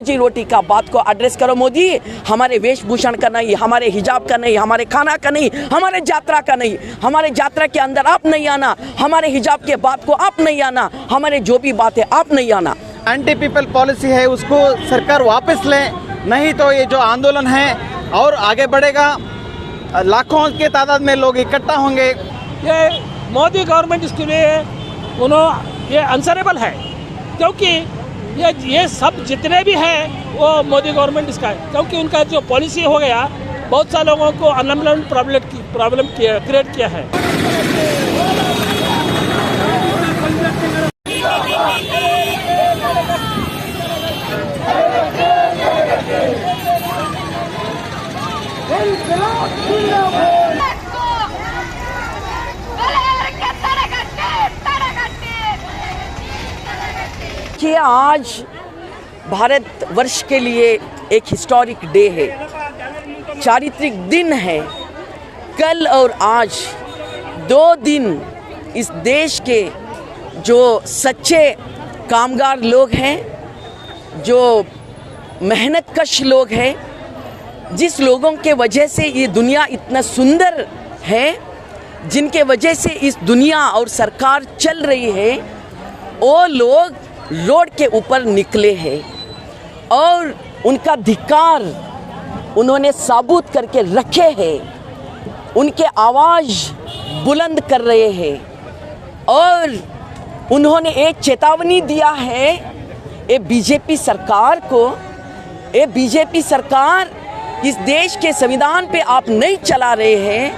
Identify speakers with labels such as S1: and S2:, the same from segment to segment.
S1: जी रोटी का बात को एड्रेस करो मोदी। हमारे वेशभूषण का नहीं, हमारे हिजाब का नहीं, हमारे खाना का नहीं, हमारे यात्रा का नहीं। हमारे यात्रा के अंदर आप नहीं आना, हमारे हिजाब के बात को आप नहीं आना, हमारे जो भी बात है आप नहीं आना।
S2: एंटी पीपल पॉलिसी है उसको सरकार वापस ले, नहीं तो ये जो आंदोलन है और आगे बढ़ेगा। लाखों के तादाद में लोग इकट्ठा होंगे।
S3: ये मोदी गवर्नमेंट इसके लिए ये आंसरेबल है, क्योंकि ये सब जितने भी हैं वो मोदी गवर्नमेंट इसका है, क्योंकि उनका जो पॉलिसी हो गया बहुत सारे लोगों को अनएम्प्लॉयमेंट प्रॉब्लम क्रिएट किया है।
S1: कि आज भारत वर्ष के लिए एक हिस्टोरिक डे है, चारित्रिक दिन है। कल और आज 2 दिन इस देश के जो सच्चे कामगार लोग हैं, जो मेहनतकश लोग हैं, जिस लोगों के वजह से ये दुनिया इतना सुंदर है, जिनके वजह से इस दुनिया और सरकार चल रही है, वो लोग रोड के ऊपर निकले हैं और उनका धिक्कार उन्होंने साबुत करके रखे हैं। उनके आवाज़ बुलंद कर रहे हैं और उन्होंने एक चेतावनी दिया है ये बीजेपी सरकार को। ये बीजेपी सरकार, इस देश के संविधान पे आप नहीं चला रहे हैं,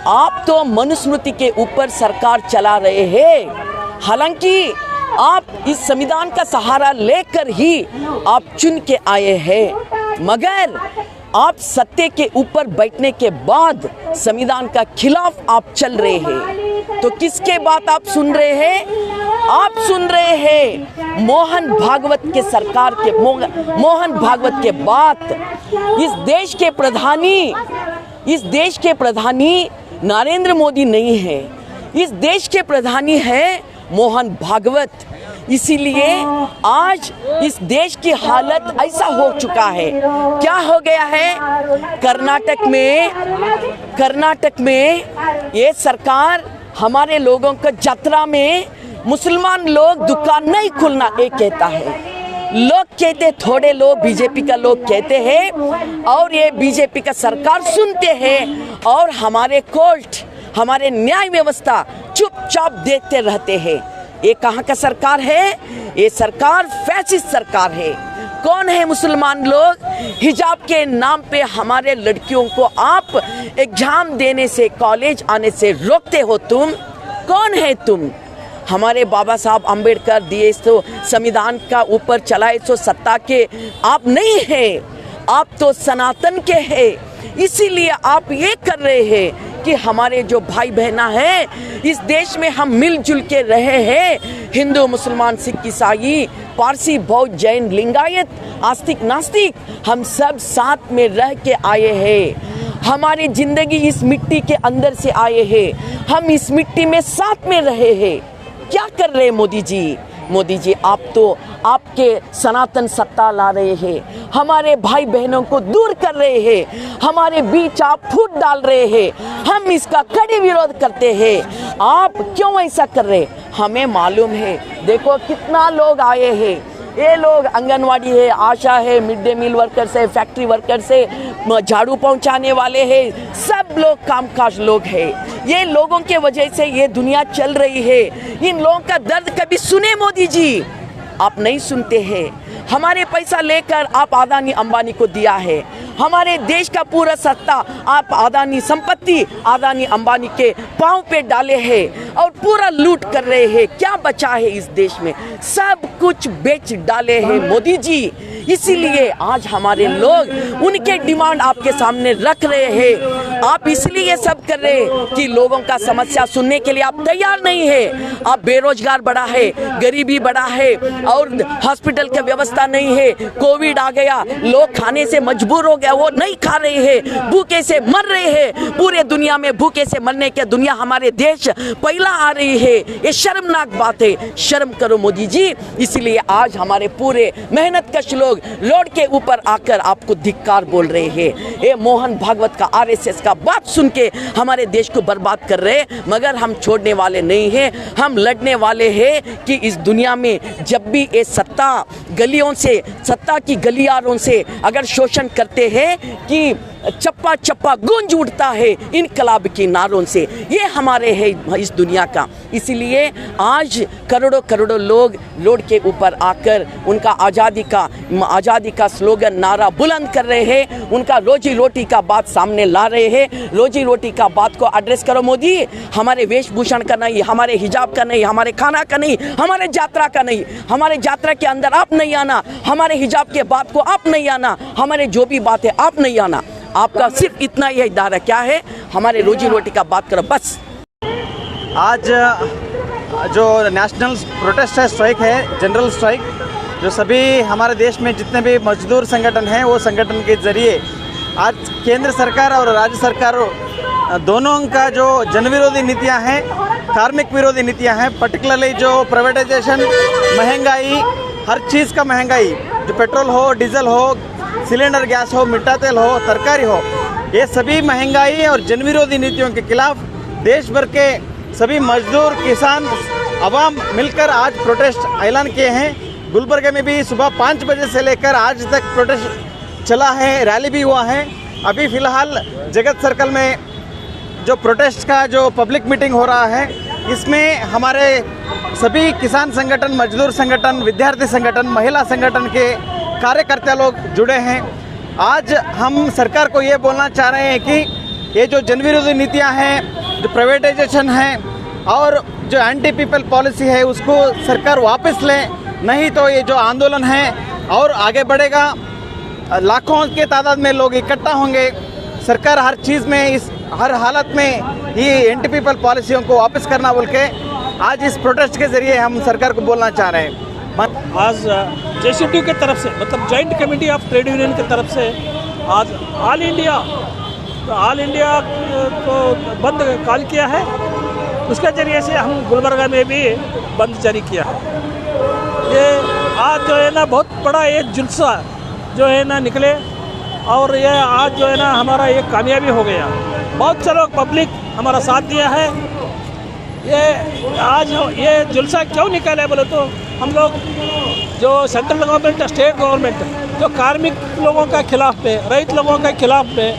S1: आप तो मनुस्मृति के ऊपर सरकार चला रहे हैं। हालांकि आप इस संविधान का सहारा लेकर ही आप चुन के आए हैं, मगर आप सत्ते के ऊपर बैठने के बाद संविधान का खिलाफ आप चल रहे हैं। तो किसके बात आप सुन रहे हैं? आप सुन रहे हैं मोहन भागवत के सरकार के मोहन भागवत के बात। इस देश के प्रधानी नरेंद्र मोदी नहीं है, इस देश के प्रधानी है मोहन भागवत। इसीलिए आज इस देश की हालत ऐसा हो चुका है। क्या हो गया है? कर्नाटक में ये सरकार हमारे लोगों को यात्रा में मुसलमान लोग दुकान नहीं खुलना ये कहता है। लोग कहते, थोड़े लोग बीजेपी का लोग कहते हैं और ये बीजेपी का सरकार सुनते हैं और हमारे कोर्ट, हमारे न्याय व्यवस्था चुपचाप देखते रहते हैं। ये कहाँ का सरकार है? ये सरकार फैसिस्ट सरकार है। कौन है मुसलमान लोग? हिजाब के नाम पे हमारे लड़कियों को आप एग्जाम देने से, कॉलेज आने से रोकते हो। तुम कौन है? तुम हमारे बाबा साहब अम्बेडकर दिए तो संविधान का ऊपर चलाए तो सत्ता के आप नहीं हैं, आप तो सनातन के हैं। इसीलिए आप ये कर रहे हैं कि हमारे जो भाई बहना है इस देश में हम मिलजुल के रहे हैं। हिंदू, मुसलमान, सिख, ईसाई, पारसी, बौद्ध, जैन, लिंगायत, आस्तिक, नास्तिक, हम सब साथ में रह के आए हैं। हमारी जिंदगी इस मिट्टी के अंदर से आए हैं, हम इस मिट्टी में साथ में रहे हैं। क्या कर रहे हैं मोदी जी? मोदी जी, आप तो आपके सनातन सत्ता ला रहे हैं, हमारे भाई बहनों को दूर कर रहे हैं, हमारे बीच आप फूट डाल रहे हैं। हम इसका कड़े विरोध करते हैं। आप क्यों ऐसा कर रहे हैं? हमें मालूम है। देखो कितना लोग आए हैं। ये लोग आंगनवाड़ी है, आशा है, मिड डे मील वर्कर्स है, फैक्ट्री वर्कर्स है, झाड़ू पहुंचाने वाले हैं, सब लोग कामकाज लोग हैं। ये लोगों के वजह से ये दुनिया चल रही है। इन लोगों का दर्द कभी सुने मोदी जी? आप नहीं सुनते हैं। हमारे पैसा लेकर आप अदानी अंबानी को दिया है। हमारे देश का पूरा सत्ता आप अदानी संपत्ति, अदानी अंबानी के पांव पे डाले हैं और पूरा लूट कर रहे हैं। क्या बचा है इस देश में? सब कुछ बेच डाले हैं मोदी जी। इसीलिए आज हमारे लोग उनके डिमांड आपके सामने रख रहे हैं। आप इसलिए सब कर रहे हैं कि लोगों का समस्या सुनने के लिए आप तैयार नहीं है। आप बेरोजगार बढ़ा है, गरीबी बढ़ा है और हॉस्पिटल की व्यवस्था नहीं है। कोविड आ गया, लोग खाने से मजबूर हो गया, वो नहीं खा रहे हैं, भूखे से मर रहे हैं। पूरे दुनिया में भूखे से मरने के दुनिया हमारे देश पहला आ रही है। ये शर्मनाक बात है, शर्म करो मोदी जी। इसलिए आज हमारे पूरे मेहनत कश लोग लोग रोड के ऊपर आकर आपको धिक्कार बोल रहे हैं। ये मोहन भागवत का आरएसएस का बात सुन के हमारे देश को बर्बाद कर रहे हैं, मगर हम छोड़ने वाले नहीं हैं। हम लड़ने वाले हैं कि इस दुनिया में जब भी ये सत्ता गलियों से, सत्ता की गलियारों से अगर शोषण करते हैं कि चप्पा चप्पा गूंज उठता है इनकलाब की नारों से, ये हमारे है इस दुनिया का। इसीलिए आज करोड़ों करोड़ों लोग रोड के ऊपर आकर उनका आज़ादी का स्लोगन नारा बुलंद कर रहे हैं, उनका रोजी रोटी का बात सामने ला रहे हैं। रोजी रोटी का बात को एड्रेस करो मोदी, हमारे वेशभूषण का नहीं, हमारे हिजाब का नहीं, हमारे खाना का नहीं, हमारे यात्रा का नहीं। हमारे यात्रा के अंदर आप नहीं आना, हमारे हिजाब के बात को आप नहीं आना, हमारे जो भी बात है आप नहीं आना। आपका सिर्फ इतना ही इदारा क्या है, हमारे रोजी रोटी का बात करो बस।
S2: आज जो नेशनल प्रोटेस्ट है, स्ट्राइक है, जनरल स्ट्राइक, जो सभी हमारे देश में जितने भी मजदूर संगठन हैं वो संगठन के ज़रिए आज केंद्र सरकार और राज्य सरकार दोनों का जो जन विरोधी नीतियां हैं, कार्मिक विरोधी नीतियां हैं, पर्टिकुलरली जो प्राइवेटाइजेशन, महंगाई, हर चीज़ का महंगाई, जो पेट्रोल हो, डीजल हो, सिलेंडर गैस हो, मिट्टा तेल हो, तरकारी हो, ये सभी महंगाई और जन विरोधी नीतियों के खिलाफ देश भर के सभी मजदूर, किसान, अवाम मिलकर आज प्रोटेस्ट ऐलान किए हैं। गुलबर्गा में भी सुबह 5 बजे से लेकर आज तक प्रोटेस्ट चला है, रैली भी हुआ है। अभी फ़िलहाल जगत सर्कल में जो प्रोटेस्ट का जो पब्लिक मीटिंग हो रहा है, इसमें हमारे सभी किसान संगठन, मजदूर संगठन, विद्यार्थी संगठन, महिला संगठन के कार्यकर्ता लोग जुड़े हैं। आज हम सरकार को ये बोलना चाह रहे हैं कि ये जो जन विरोधी नीतियाँ हैं, जो प्राइवेटाइजेशन है और जो एंटी पीपल पॉलिसी है, उसको सरकार वापस ले, नहीं तो ये जो आंदोलन है और आगे बढ़ेगा। लाखों के तादाद में लोग इकट्ठा होंगे। सरकार हर चीज़ में, इस हर हालत में ये एंटी पीपल पॉलिसियों को वापस करना बोल के आज इस प्रोटेस्ट के ज़रिए हम सरकार को बोलना चाह रहे हैं।
S3: आज JCTU की तरफ से, मतलब joint committee of trade union की तरफ से आज ऑल इंडिया को बंद कॉल किया है। उसके ज़रिए से हम गुलबर्गा में भी बंद जारी किया है। ये आज जो है ना बहुत बड़ा ये जुलसा जो है ना निकले, और ये आज जो है ना हमारा ये कामयाबी हो गया। बहुत से लोग पब्लिक हमारा साथ दिया है। ये आज ये जुलसा क्यों निकाले बोले तो हम लोग जो सेंट्रल गवर्नमेंट, स्टेट गवर्नमेंट जो कार्मिक लोगों का खिलाफ में, रईत लोगों के खिलाफ में,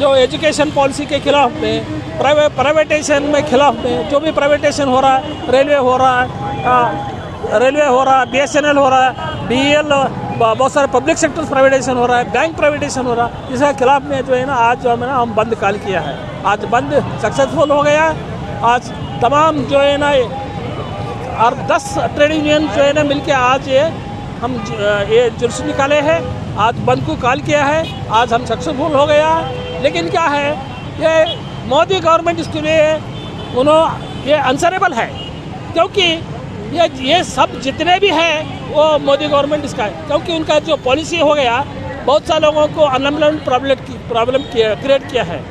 S3: जो एजुकेशन पॉलिसी के खिलाफ में, प्राइवेटाइजेशन में खिलाफ में, जो भी प्राइवेटाइजेशन हो रहा है, रेलवे हो रहा है, BSNL हो रहा है, BEL, बहुत सारे पब्लिक सेक्टर प्राइवेटाइजेशन हो रहा है, बैंक प्राइवेटाइजेशन हो रहा है, इसके खिलाफ में जो है ना आज जो है ना हम बंद कॉल किया है। आज बंद सक्सेसफुल हो गया। आज तमाम जो है ना और 10 ट्रेड यूनियन जो है ना मिलके आज ये जुलूस निकाले हैं, आज बंद को कॉल किया है। आज हम सक्सेसफुल हो गया। लेकिन क्या है, ये मोदी गवर्नमेंट इसके लिए ये आंसरेबल है, क्योंकि ये सब जितने भी हैं वो मोदी गवर्नमेंट इसका है, क्योंकि उनका जो पॉलिसी हो गया बहुत सारे लोगों को अनएम्प्लॉयमेंट प्रॉब्लम क्रिएट किया है।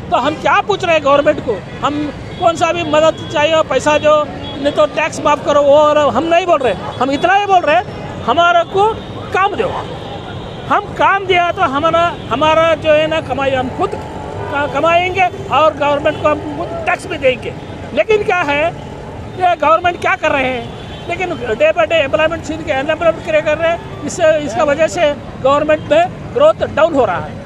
S3: तो हम क्या पूछ रहे हैं गवर्नमेंट को, हम कौन सा भी मदद चाहिए, पैसा दो, नहीं तो टैक्स माफ़ करो, वो और हम नहीं बोल रहे। हम इतना ही बोल रहे हमारा को काम दो। हम काम दिया तो हमारा जो है ना कमाई हम खुद कमाएंगे और गवर्नमेंट को हम खुद टैक्स भी देंगे। लेकिन क्या है, ये गवर्नमेंट क्या कर रहे हैं, लेकिन डे बाई डे एम्प्लॉयमेंट छीन के अनएम्प्लॉयमेंट क्रिएट कर रहे हैं। इसका वजह से गवर्नमेंट में ग्रोथ डाउन हो रहा है।